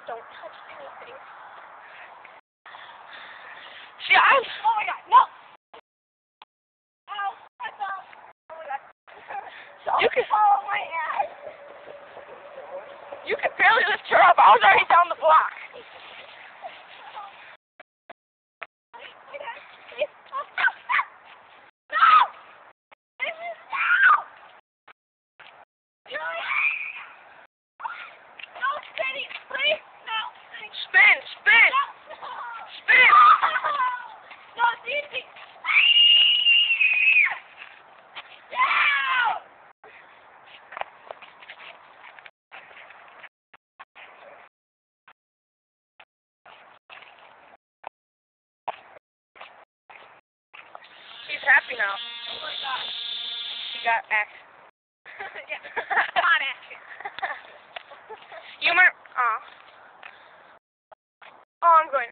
Don't touch anything. See, I'm... Oh my god, no! Ow, I fell. Oh my god. You can... Oh my ass. You can barely lift her up. I was already down the block. Spin, spin, spin. No, it's easy. She's happy now. Oh my gosh. She got action. Yeah. Not action. You might... Oh, I'm going...